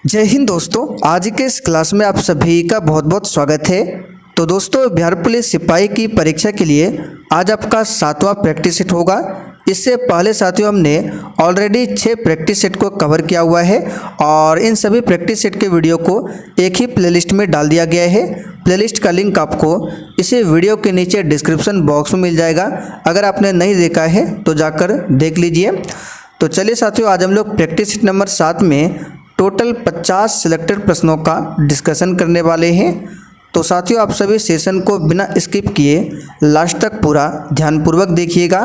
जय हिंद दोस्तों, आज के इस क्लास में आप सभी का बहुत बहुत स्वागत है। तो दोस्तों, बिहार पुलिस सिपाही की परीक्षा के लिए आज आपका 7वां प्रैक्टिस सेट होगा। इससे पहले साथियों हमने ऑलरेडी 6 प्रैक्टिस सेट को कवर किया हुआ है और इन सभी प्रैक्टिस सेट के वीडियो को एक ही प्लेलिस्ट में डाल दिया गया है। प्लेलिस्ट का लिंक आपको इसी वीडियो के नीचे डिस्क्रिप्शन बॉक्स में मिल जाएगा। अगर आपने नहीं देखा है तो जाकर देख लीजिए। तो चलिए साथियों, आज हम लोग प्रैक्टिस सेट नंबर 7 में टोटल 50 सिलेक्टेड प्रश्नों का डिस्कशन करने वाले हैं। तो साथियों, आप सभी सेशन को बिना स्किप किए लास्ट तक पूरा ध्यानपूर्वक देखिएगा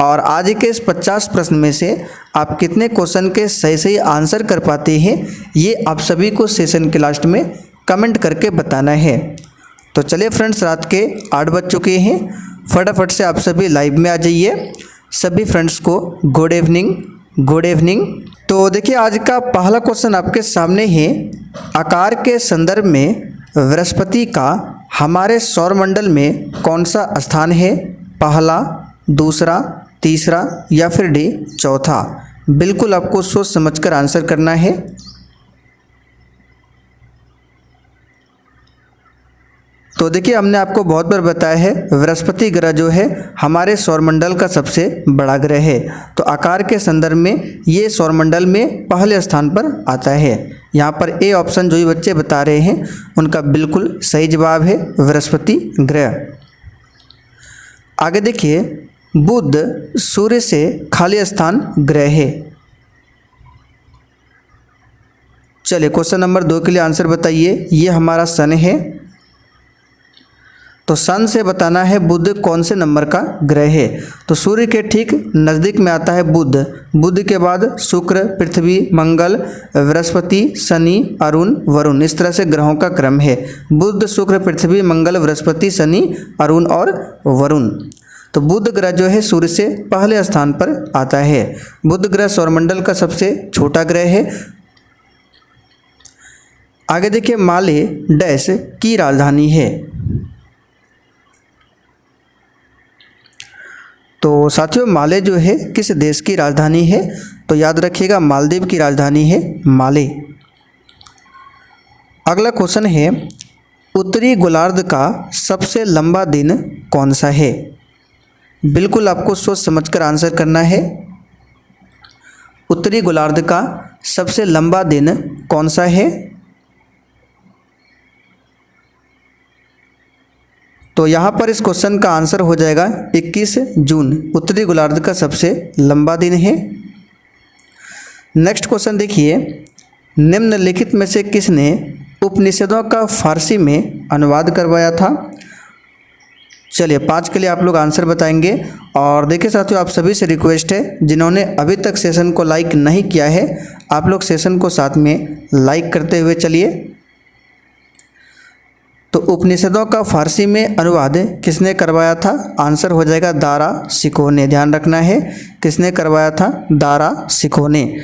और आज के इस 50 प्रश्न में से आप कितने क्वेश्चन के सही सही आंसर कर पाते हैं, ये आप सभी को सेशन के लास्ट में कमेंट करके बताना है। तो चलिए फ्रेंड्स, रात के 8 बज चुके हैं। फटाफट से आप सभी लाइव में आ जाइए। सभी फ्रेंड्स को गुड इवनिंग, गुड इवनिंग। तो देखिए, आज का पहला क्वेश्चन आपके सामने है। आकार के संदर्भ में बृहस्पति का हमारे सौरमंडल में कौन सा स्थान है? पहला, दूसरा, तीसरा या फिर डी चौथा? बिल्कुल आपको सोच समझकर आंसर करना है। तो देखिए, हमने आपको बहुत बार बताया है बृहस्पति ग्रह जो है हमारे सौरमंडल का सबसे बड़ा ग्रह है। तो आकार के संदर्भ में ये सौरमंडल में पहले स्थान पर आता है। यहाँ पर ए ऑप्शन जो ये बच्चे बता रहे हैं उनका बिल्कुल सही जवाब है बृहस्पति ग्रह। आगे देखिए, बुध सूर्य से खाली स्थान ग्रह है। चलिए क्वेश्चन नंबर 2 के लिए आंसर बताइए। ये हमारा सन है, तो सन से बताना है बुध कौन से नंबर का ग्रह है। तो सूर्य के ठीक नज़दीक में आता है बुध। बुध के बाद शुक्र, पृथ्वी, मंगल, बृहस्पति, शनि, अरुण, वरुण। इस तरह से ग्रहों का क्रम है। बुध, शुक्र, पृथ्वी, मंगल, बृहस्पति, शनि, अरुण और वरुण। तो बुध ग्रह जो है सूर्य से पहले स्थान पर आता है। बुध ग्रह सौरमंडल का सबसे छोटा ग्रह है। आगे देखिए, माले डैश की राजधानी है। तो साथियों, माले जो है किस देश की राजधानी है? तो याद रखिएगा, मालदीव की राजधानी है माले। अगला क्वेश्चन है, उत्तरी गोलार्ध का सबसे लंबा दिन कौन सा है? बिल्कुल आपको सोच समझकर आंसर करना है। उत्तरी गोलार्ध का सबसे लंबा दिन कौन सा है? तो यहाँ पर इस क्वेश्चन का आंसर हो जाएगा 21 जून। उत्तरी गोलार्ध का सबसे लंबा दिन है। नेक्स्ट क्वेश्चन देखिए, निम्नलिखित में से किसने उपनिषदों का फारसी में अनुवाद करवाया था? चलिए 5 के लिए आप लोग आंसर बताएंगे। और देखिए साथियों, आप सभी से रिक्वेस्ट है, जिन्होंने अभी तक सेशन को लाइक नहीं किया है, आप लोग सेशन को साथ में लाइक करते हुए चलिए। तो उपनिषदों का फारसी में अनुवाद किसने करवाया था? आंसर हो जाएगा दारा शिकोह ने। ध्यान रखना है, किसने करवाया था? दारा शिकोह ने।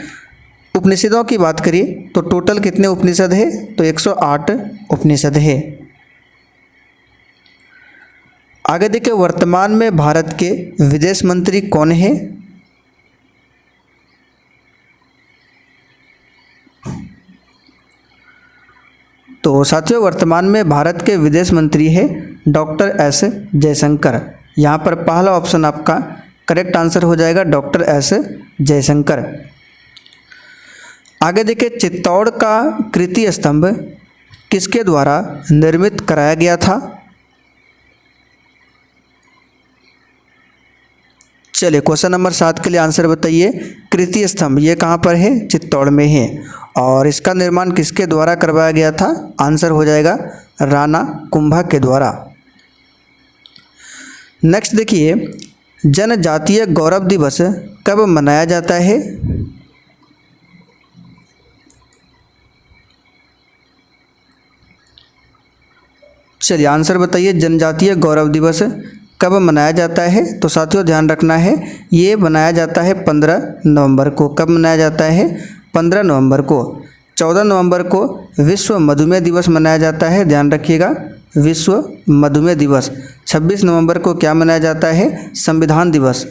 उपनिषदों की बात करिए तो टोटल कितने उपनिषद है? तो 108 उपनिषद है। आगे देखिए, वर्तमान में भारत के विदेश मंत्री कौन है? तो साथियों, वर्तमान में भारत के विदेश मंत्री है डॉक्टर एस जयशंकर। यहाँ पर पहला ऑप्शन आपका करेक्ट आंसर हो जाएगा, डॉक्टर एस जयशंकर। आगे देखिए, चित्तौड़ का कीर्ति स्तंभ किसके द्वारा निर्मित कराया गया था? चलिए क्वेश्चन नंबर 7 के लिए आंसर बताइए। कीर्ति स्तंभ ये कहाँ पर है? चित्तौड़ में है। और इसका निर्माण किसके द्वारा करवाया गया था? आंसर हो जाएगा राणा कुंभा के द्वारा। नेक्स्ट देखिए, जनजातीय गौरव दिवस कब मनाया जाता है? चलिए आंसर बताइए, जनजातीय गौरव दिवस कब मनाया जाता है? तो साथियों ध्यान रखना है, ये मनाया जाता है 15 नवंबर को। कब मनाया जाता है? 15 नवंबर को। 14 नवंबर को विश्व मधुमेह दिवस मनाया जाता है। ध्यान रखिएगा, विश्व मधुमेह दिवस। 26 नवंबर को क्या मनाया जाता है? संविधान दिवस,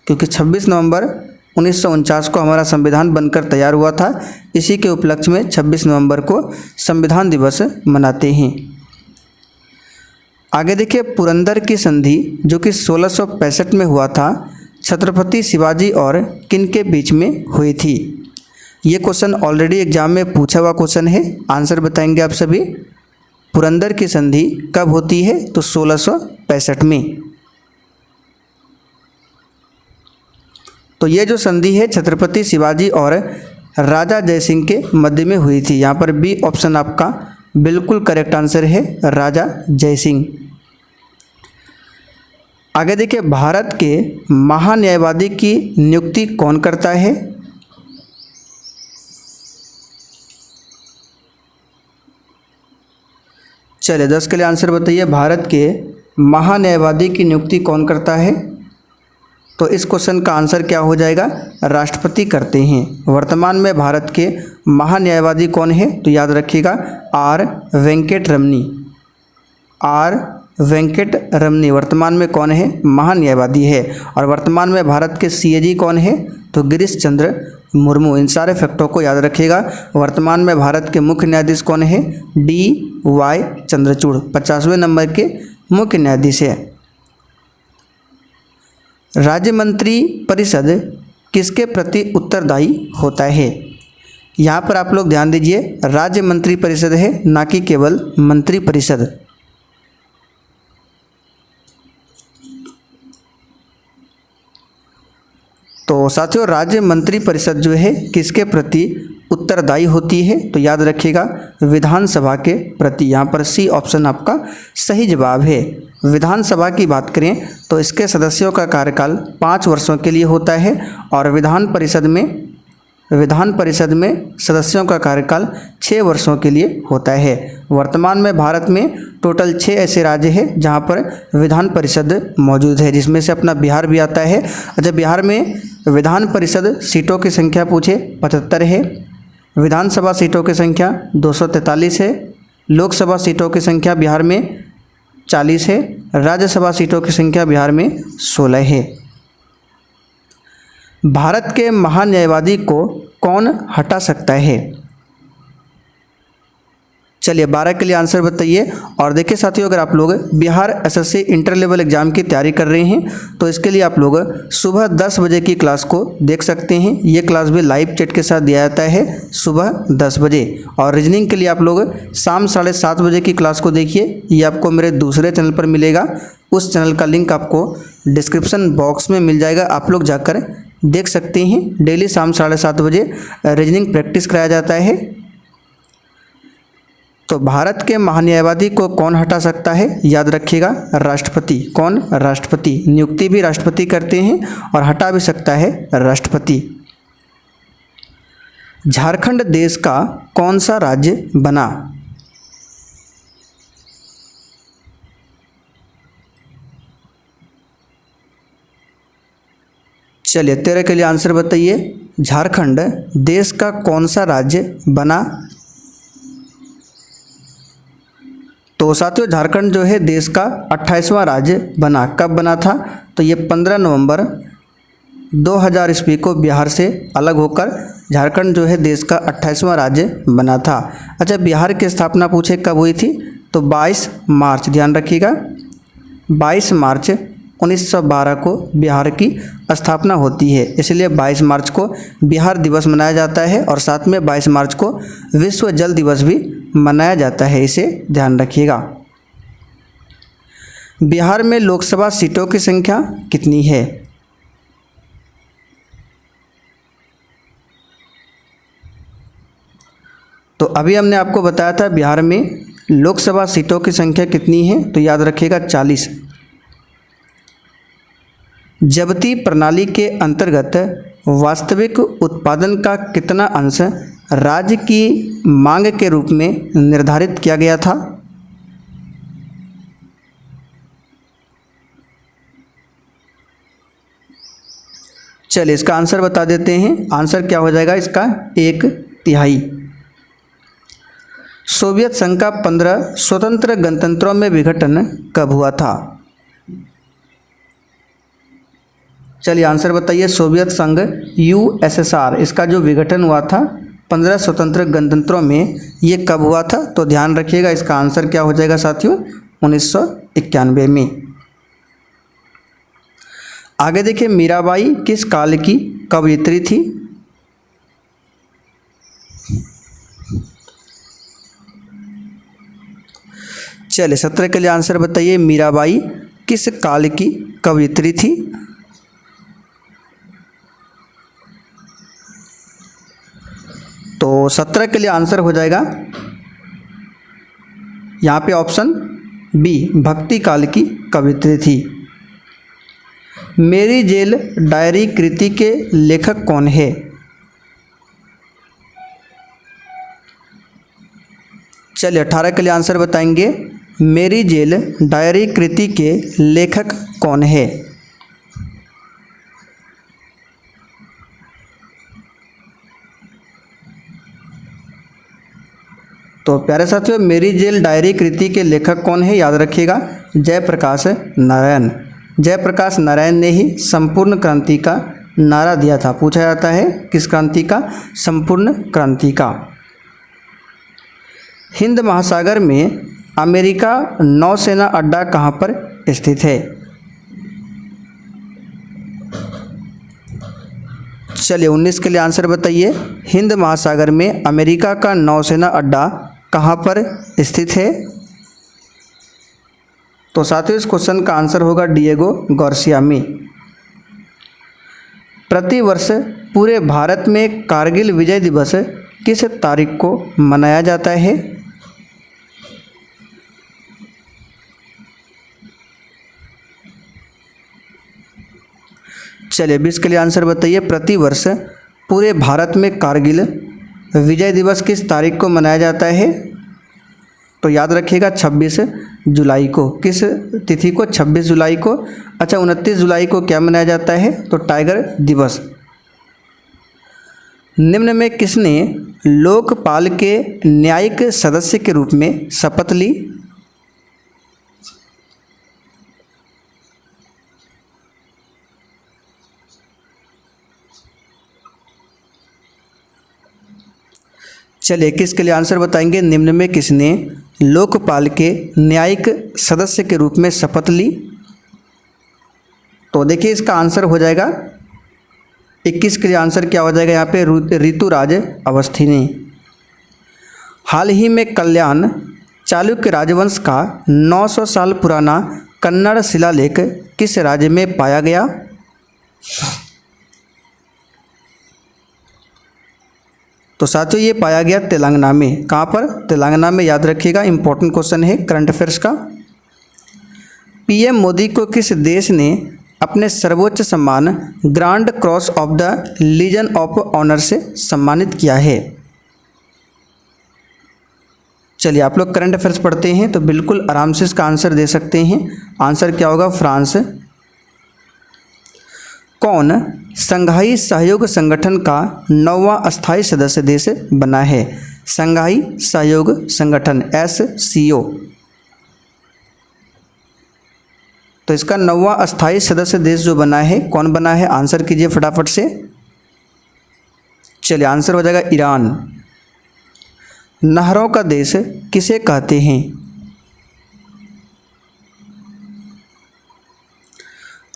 क्योंकि 26 नवंबर 1949 को हमारा संविधान बनकर तैयार हुआ था। इसी के उपलक्ष्य में 26 नवंबर को संविधान दिवस मनाते हैं। आगे देखिए, पुरंदर की संधि जो कि 1665 में हुआ था, छत्रपति शिवाजी और किन के बीच में हुई थी? ये क्वेश्चन ऑलरेडी एग्जाम में पूछा हुआ क्वेश्चन है। आंसर बताएंगे आप सभी। पुरंदर की संधि कब होती है? तो 1665 में। तो ये जो संधि है छत्रपति शिवाजी और राजा जयसिंह के मध्य में हुई थी। यहाँ पर बी ऑप्शन आपका बिल्कुल करेक्ट आंसर है, राजा जयसिंह। आगे देखिए, भारत के महान्यायवादी की नियुक्ति कौन करता है? चलिए 10 के लिए आंसर बताइए। भारत के महान्यायवादी की नियुक्ति कौन करता है? तो इस क्वेश्चन का आंसर क्या हो जाएगा? राष्ट्रपति करते हैं। वर्तमान में भारत के महान्यायवादी कौन है? तो याद रखिएगा, आर वेंकट रमनी। आर वेंकट रमनी वर्तमान में कौन है? महान्यायवादी है। और वर्तमान में भारत के सीएजी कौन है? तो गिरीश चंद्र मुर्मू। इन सारे फैक्टों को याद रखिएगा। वर्तमान में भारत के मुख्य न्यायाधीश कौन है? DY चंद्रचूड़ 50वें नंबर के मुख्य न्यायाधीश है। राज्य मंत्री परिषद किसके प्रति उत्तरदायी होता है? यहाँ पर आप लोग ध्यान दीजिए, राज्य मंत्री परिषद है, ना कि केवल मंत्री परिषद। तो साथियों, राज्य मंत्री परिषद जो है किसके प्रति उत्तरदायी होती है? तो याद रखिएगा, विधानसभा के प्रति। यहाँ पर सी ऑप्शन आपका सही जवाब है। विधानसभा की बात करें तो इसके सदस्यों का कार्यकाल 5 वर्षों के लिए होता है और विधान परिषद में सदस्यों का कार्यकाल 6 वर्षों के लिए होता है। वर्तमान में भारत में टोटल 6 ऐसे राज्य हैं जहां पर विधान परिषद मौजूद है, जिसमें से अपना बिहार भी आता है। अच्छा, बिहार में विधान परिषद सीटों की संख्या पूछे 75 है, विधानसभा सीटों की संख्या 243 है, लोकसभा सीटों की संख्या बिहार में 40 है, राज्यसभा सीटों की संख्या बिहार में 16 है। भारत के महान्यायवादी को कौन हटा सकता है? चलिए 12 के लिए आंसर बताइए। और देखिए साथियों, अगर आप लोग Bihar SSC inter level exam की तैयारी कर रहे हैं तो इसके लिए आप लोग सुबह 10 बजे की क्लास को देख सकते हैं। ये क्लास भी लाइव चैट के साथ दिया जाता है सुबह 10 बजे। और रीजनिंग के लिए आप लोग शाम 7:30 बजे की क्लास को देखिए। ये आपको मेरे दूसरे चैनल पर मिलेगा। उस चैनल का लिंक आपको डिस्क्रिप्शन बॉक्स में मिल जाएगा, आप लोग जाकर देख सकते हैं। डेली शाम 7:30 बजे रीजनिंग प्रैक्टिस कराया जाता है। तो भारत के महान्यायवादी को कौन हटा सकता है? याद रखिएगा, राष्ट्रपति। कौन? राष्ट्रपति। नियुक्ति भी राष्ट्रपति करते हैं और हटा भी सकता है राष्ट्रपति। झारखंड देश का कौन सा राज्य बना? चलिए 13 के लिए आंसर बताइए। झारखंड देश का कौन सा राज्य बना? तो साथियों, झारखंड जो है देश का 28वां राज्य बना। कब बना था? तो ये 15 नवंबर 2000 ईस्वी को बिहार से अलग होकर झारखंड जो है देश का 28वां राज्य बना था। अच्छा, बिहार की स्थापना पूछे कब हुई थी? तो 22 मार्च, ध्यान रखिएगा, 22 मार्च 1912 को बिहार की स्थापना होती है। इसलिए 22 मार्च को बिहार दिवस मनाया जाता है और साथ में 22 मार्च को विश्व जल दिवस भी मनाया जाता है, इसे ध्यान रखिएगा। बिहार में लोकसभा सीटों की संख्या कितनी है? तो अभी हमने आपको बताया था बिहार में लोकसभा सीटों की संख्या कितनी है, तो याद रखिएगा 40। जबती प्रणाली के अंतर्गत वास्तविक उत्पादन का कितना अंश राज्य की मांग के रूप में निर्धारित किया गया था? चलिए इसका आंसर बता देते हैं। आंसर क्या हो जाएगा इसका? 1/3। सोवियत संघ का 15 स्वतंत्र गणतंत्रों में विघटन कब हुआ था? चलिए आंसर बताइए। सोवियत संघ USSR इसका जो विघटन हुआ था 15 स्वतंत्र गणतंत्रों में, ये कब हुआ था? तो ध्यान रखिएगा, इसका आंसर क्या हो जाएगा साथियों? 1991 में। आगे देखिए, मीराबाई किस काल की कवयित्री थी? चलिए 17 के लिए आंसर बताइए। मीराबाई किस काल की कवयित्री थी? तो 17 के लिए आंसर हो जाएगा यहाँ पे ऑप्शन बी, भक्ति काल की कवयित्री थी। मेरी जेल डायरी कृति के लेखक कौन है? चलिए 18 के लिए आंसर बताएंगे। मेरी जेल डायरी कृति के लेखक कौन है? तो प्यारे साथियों, मेरी जेल डायरी कृति के लेखक कौन है? याद रखिएगा, जयप्रकाश नारायण। जयप्रकाश नारायण ने ही संपूर्ण क्रांति का नारा दिया था। पूछा जाता है किस क्रांति का? संपूर्ण क्रांति का। हिंद महासागर में अमेरिका नौसेना अड्डा कहाँ पर स्थित है? चलिए 19 के लिए आंसर बताइए। हिंद महासागर में अमेरिका का नौसेना अड्डा कहाँ पर स्थित है? तो साथियों, इस क्वेश्चन का आंसर होगा डिएगो गार्सिया में। प्रतिवर्ष पूरे भारत में कारगिल विजय दिवस किस तारीख को मनाया जाता है? चलिए 20 के लिए आंसर बताइए। प्रतिवर्ष पूरे भारत में कारगिल विजय दिवस किस तारीख को मनाया जाता है? तो याद रखिएगा 26 जुलाई को। किस तिथि को? 26 जुलाई को। अच्छा, 29 जुलाई को क्या मनाया जाता है? तो टाइगर दिवस। निम्न में किसने लोकपाल के न्यायिक सदस्य के रूप में शपथ ली? चलिए 21 के लिए आंसर बताएंगे। निम्न में किसने लोकपाल के न्यायिक सदस्य के रूप में शपथ ली? तो देखिए इसका आंसर हो जाएगा 21 के लिए आंसर क्या हो जाएगा यहाँ पे? ऋतुराज अवस्थी ने। हाल ही में कल्याण चालुक्य राजवंश का 900 साल पुराना कन्नड़ शिलालेख किस राज्य में पाया गया? तो साथियों, ये पाया गया तेलंगाना में। कहाँ पर? तेलंगाना में। याद रखिएगा, इंपॉर्टेंट क्वेश्चन है करंट अफेयर्स का। पीएम मोदी को किस देश ने अपने सर्वोच्च सम्मान Grand Cross of the Legion of Honour से सम्मानित किया है? चलिए, आप लोग करंट अफेयर्स पढ़ते हैं तो बिल्कुल आराम से इसका आंसर दे सकते हैं। आंसर क्या होगा? फ्रांस। कौन संघाई सहयोग संगठन का 9वां अस्थायी सदस्य देश बना है? संघाई सहयोग संगठन SCO। तो इसका 9वां अस्थायी सदस्य देश जो बना है, कौन बना है? आंसर कीजिए फटाफट से। चलिए आंसर हो जाएगा ईरान। नहरों का देश किसे कहते हैं?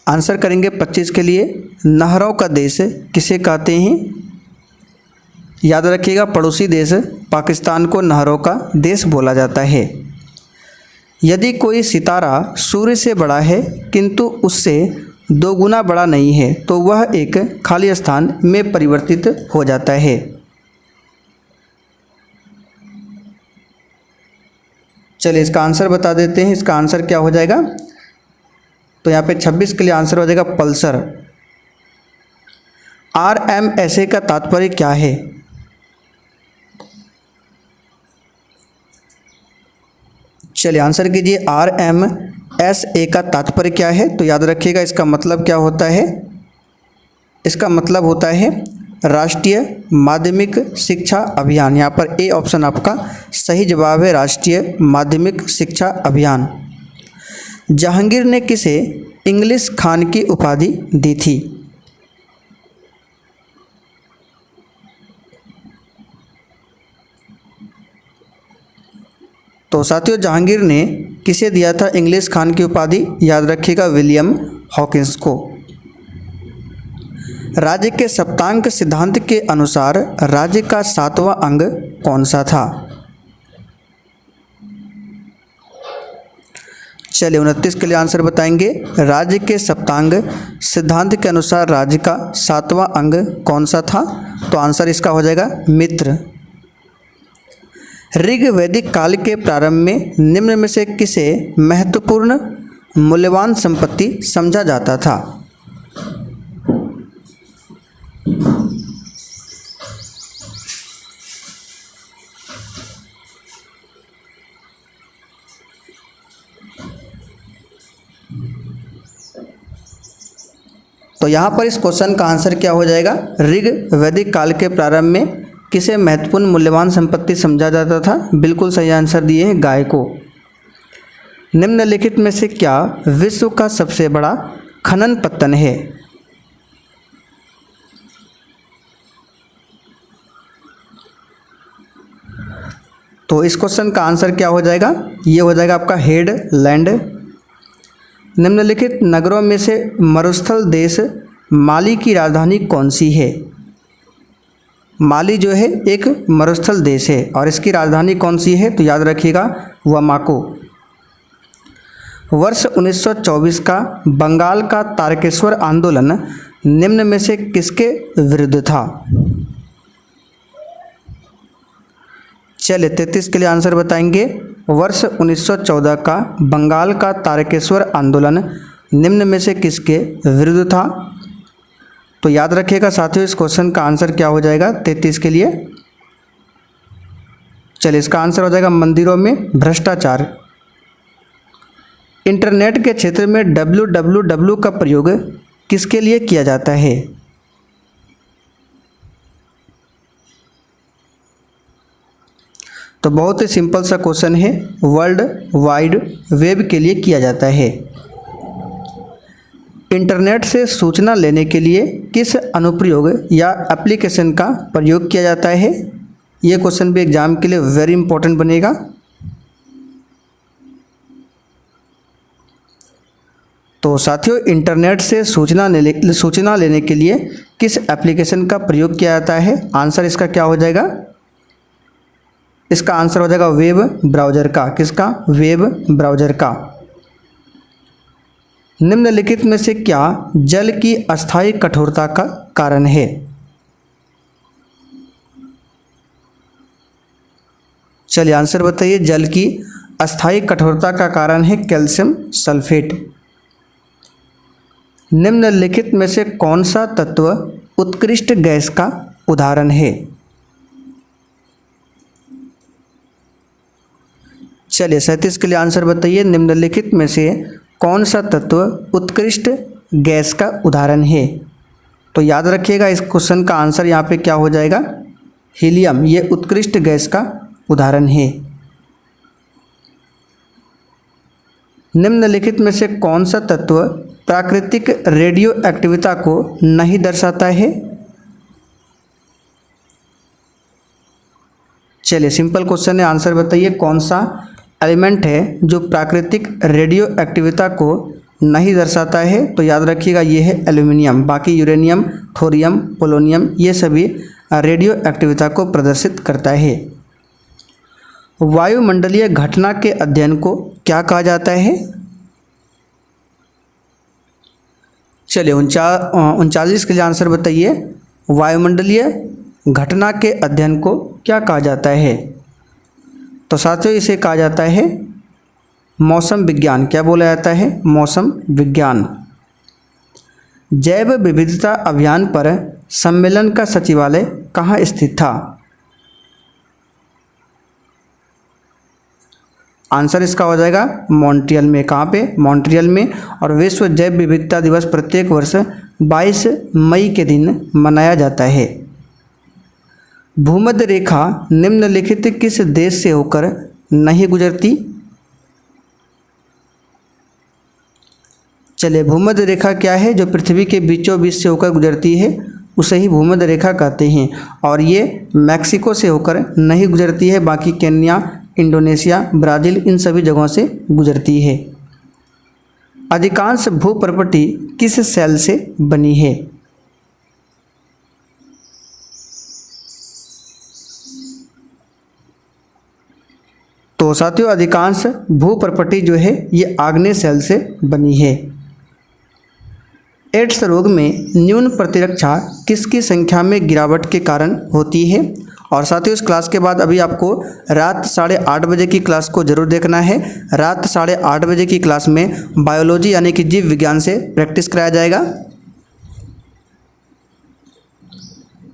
आंसर करेंगे 25 के लिए। नहरों का देश किसे कहते हैं? याद रखिएगा, पड़ोसी देश पाकिस्तान को नहरों का देश बोला जाता है। यदि कोई सितारा सूर्य से बड़ा है किंतु उससे 2 गुना बड़ा नहीं है तो वह एक खाली स्थान में परिवर्तित हो जाता है। चलिए इसका आंसर बता देते हैं। इसका आंसर क्या हो जाएगा? तो यहाँ पे 26 के लिए आंसर हो जाएगा पल्सर। RMSA का तात्पर्य क्या है? चलिए आंसर कीजिए। RMSA का तात्पर्य क्या है? तो याद रखिएगा, इसका मतलब क्या होता है? इसका मतलब होता है राष्ट्रीय माध्यमिक शिक्षा अभियान। यहाँ पर ए ऑप्शन आपका सही जवाब है, राष्ट्रीय माध्यमिक शिक्षा अभियान। जहांगीर ने किसे इंग्लिश खान की उपाधि दी थी? तो साथियों जहांगीर ने किसे दिया था इंग्लिश खान की उपाधि? याद रखिएगा विलियम हॉकिंस को। राज्य के सप्तांक सिद्धांत के अनुसार राज्य का 7वां अंग कौन सा था? चलिए 29 के लिए आंसर बताएंगे। राज्य के सप्तांग सिद्धांत के अनुसार राज्य का 7वां अंग कौन सा था? तो आंसर इसका हो जाएगा मित्र। ऋग वैदिक काल के प्रारंभ में निम्न में से किसे महत्वपूर्ण मूल्यवान संपत्ति समझा जाता था? तो यहाँ पर इस क्वेश्चन का आंसर क्या हो जाएगा? ऋग वैदिक काल के प्रारंभ में किसे महत्वपूर्ण मूल्यवान संपत्ति समझा जाता था? बिल्कुल सही आंसर दिए हैं गाय को। निम्नलिखित में से क्या विश्व का सबसे बड़ा खनन पत्तन है? तो इस क्वेश्चन का आंसर क्या हो जाएगा? ये हो जाएगा आपका हेडलैंड। निम्नलिखित नगरों में से मरुस्थल देश माली की राजधानी कौन सी है? माली जो है एक मरुस्थल देश है और इसकी राजधानी कौन सी है? तो याद रखिएगा वामाको। वर्ष 1924 का बंगाल का तारकेश्वर आंदोलन निम्न में से किसके विरुद्ध था? चलिए 33 के लिए आंसर बताएंगे। वर्ष 1914 का बंगाल का तारकेश्वर आंदोलन निम्न में से किसके विरुद्ध था? तो याद रखिएगा साथियों इस क्वेश्चन का आंसर क्या हो जाएगा 33 के लिए? चलिए इसका आंसर हो जाएगा मंदिरों में भ्रष्टाचार। इंटरनेट के क्षेत्र में www का प्रयोग किसके लिए किया जाता है? तो बहुत ही सिंपल सा क्वेश्चन है, वर्ल्ड वाइड वेब के लिए किया जाता है। इंटरनेट से सूचना लेने के लिए किस अनुप्रयोग या एप्लीकेशन का प्रयोग किया जाता है? ये क्वेश्चन भी एग्जाम के लिए वेरी इंपॉर्टेंट बनेगा। तो साथियों इंटरनेट से सूचना लेने के लिए किस एप्लीकेशन का प्रयोग किया जाता है? आंसर इसका क्या हो जाएगा? इसका आंसर हो जाएगा वेब ब्राउज़र का। किसका? वेब ब्राउज़र का। निम्नलिखित में से क्या जल की अस्थायी कठोरता का कारण है? चलिए आंसर बताइए। जल की अस्थायी कठोरता का कारण है कैल्शियम सल्फेट। निम्नलिखित में से कौन सा तत्व उत्कृष्ट गैस का उदाहरण है? चलिए 37 के लिए आंसर बताइए। निम्नलिखित में से कौन सा तत्व उत्कृष्ट गैस का उदाहरण है? तो याद रखिएगा इस क्वेश्चन का आंसर यहाँ पे क्या हो जाएगा? हीलियम। ये उत्कृष्ट गैस का उदाहरण है। निम्नलिखित में से कौन सा तत्व प्राकृतिक रेडियो एक्टिविटी को नहीं दर्शाता है? चलिए सिंपल क्वेश्चन है, आंसर बताइए। कौन सा एलिमेंट है जो प्राकृतिक रेडियो एक्टिविटी को नहीं दर्शाता है? तो याद रखिएगा ये है एल्यूमिनियम। बाकी यूरेनियम, थोरियम, पोलोनियम ये सभी रेडियो एक्टिविटी को प्रदर्शित करता है। वायुमंडलीय घटना के अध्ययन को क्या कहा जाता है? चलिए 39 के लिए आंसर बताइए। वायुमंडलीय घटना के अध्ययन को क्या कहा जाता है? तो साथियों इसे कहा जाता है मौसम विज्ञान। क्या बोला जाता है? मौसम विज्ञान। जैव विविधता अभियान पर सम्मेलन का सचिवालय कहाँ स्थित था? आंसर इसका हो जाएगा मॉन्ट्रियल में। कहाँ पे? मॉन्ट्रियल में। और विश्व जैव विविधता दिवस प्रत्येक वर्ष 22 मई के दिन मनाया जाता है। भूमध्य रेखा निम्नलिखित किस देश से होकर नहीं गुजरती? चलिए भूमध्य रेखा क्या है? जो पृथ्वी के बीचों बीच से होकर गुजरती है उसे ही भूमध्य रेखा कहते हैं। और ये मैक्सिको से होकर नहीं गुजरती है। बाकी केन्या, इंडोनेशिया, ब्राज़ील, इन सभी जगहों से गुजरती है। अधिकांश भूप्रपटी किस सेल से बनी है? तो साथियों अधिकांश भूप्रपटी जो है ये आग्नेय सेल से बनी है। एड्स रोग में न्यून प्रतिरक्षा किसकी संख्या में गिरावट के कारण होती है? और साथियों इस क्लास के बाद अभी आपको रात 8:30 बजे की क्लास को जरूर देखना है। रात 8:30 बजे की क्लास में बायोलॉजी यानी कि जीव विज्ञान से प्रैक्टिस कराया जाएगा।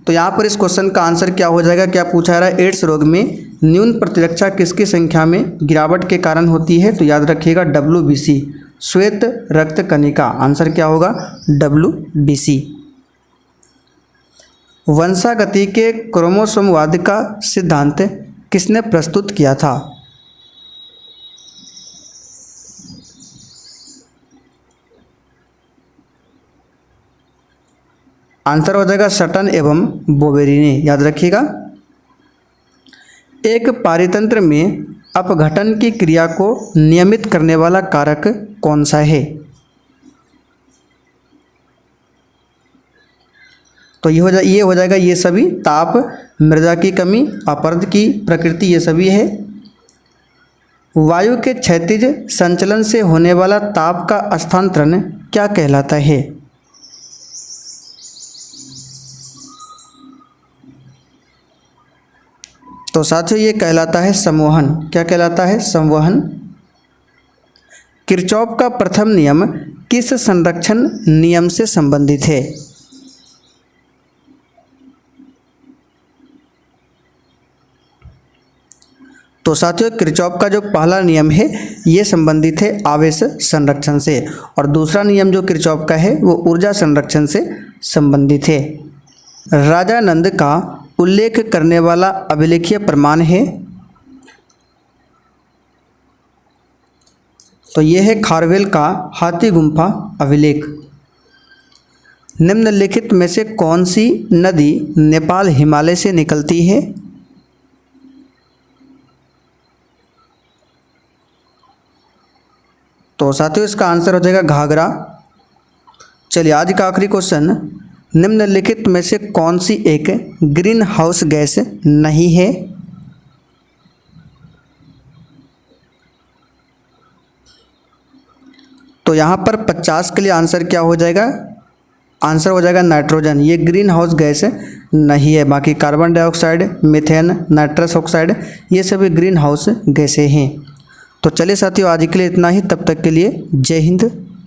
तो यहाँ पर इस क्वेश्चन का आंसर क्या हो जाएगा, क्या पूछा जा रहा है? एड्स रोग में न्यून प्रतिरक्षा किसकी संख्या में गिरावट के कारण होती है? तो याद रखिएगा WBC, श्वेत रक्त कणिका। आंसर क्या होगा? WBC। वंशागति के क्रोमोसोमवाद का सिद्धांत किसने प्रस्तुत किया था? आंसर हो जाएगा सटन एवं बोवेरी ने। याद रखिएगा। एक पारितंत्र में अपघटन की क्रिया को नियमित करने वाला कारक कौन सा है? तो ये हो जाएगा ये सभी ताप, मृदा की कमी, अपरद की प्रकृति, ये सभी है। वायु के क्षैतिज संचलन से होने वाला ताप का स्थानांतरण क्या कहलाता है? तो साथियों ये कहलाता है संवहन। क्या कहलाता है? संवहन। किरचॉफ का प्रथम नियम किस संरक्षण नियम से संबंधित है? तो साथियों किरचॉफ का जो पहला नियम है ये संबंधित है आवेश संरक्षण से, और दूसरा नियम जो किरचॉफ का है वो ऊर्जा संरक्षण से संबंधित है। राजानंद का उल्लेख करने वाला अभिलेखीय प्रमाण है? तो ये है खारवेल का हाथी गुम्फा अभिलेख। निम्नलिखित में से कौन सी नदी नेपाल हिमालय से निकलती है? तो साथियों इसका आंसर हो जाएगा घाघरा। चलिए आज का आखिरी क्वेश्चन, निम्नलिखित में से कौन सी एक ग्रीन हाउस गैस नहीं है? तो यहाँ पर 50 के लिए आंसर क्या हो जाएगा? आंसर हो जाएगा नाइट्रोजन। ये ग्रीन हाउस गैस नहीं है। बाकी carbon dioxide, methane, nitrous oxide ये सभी ग्रीन हाउस गैसें हैं। तो चलिए साथियों आज के लिए इतना ही। तब तक के लिए जय हिंद।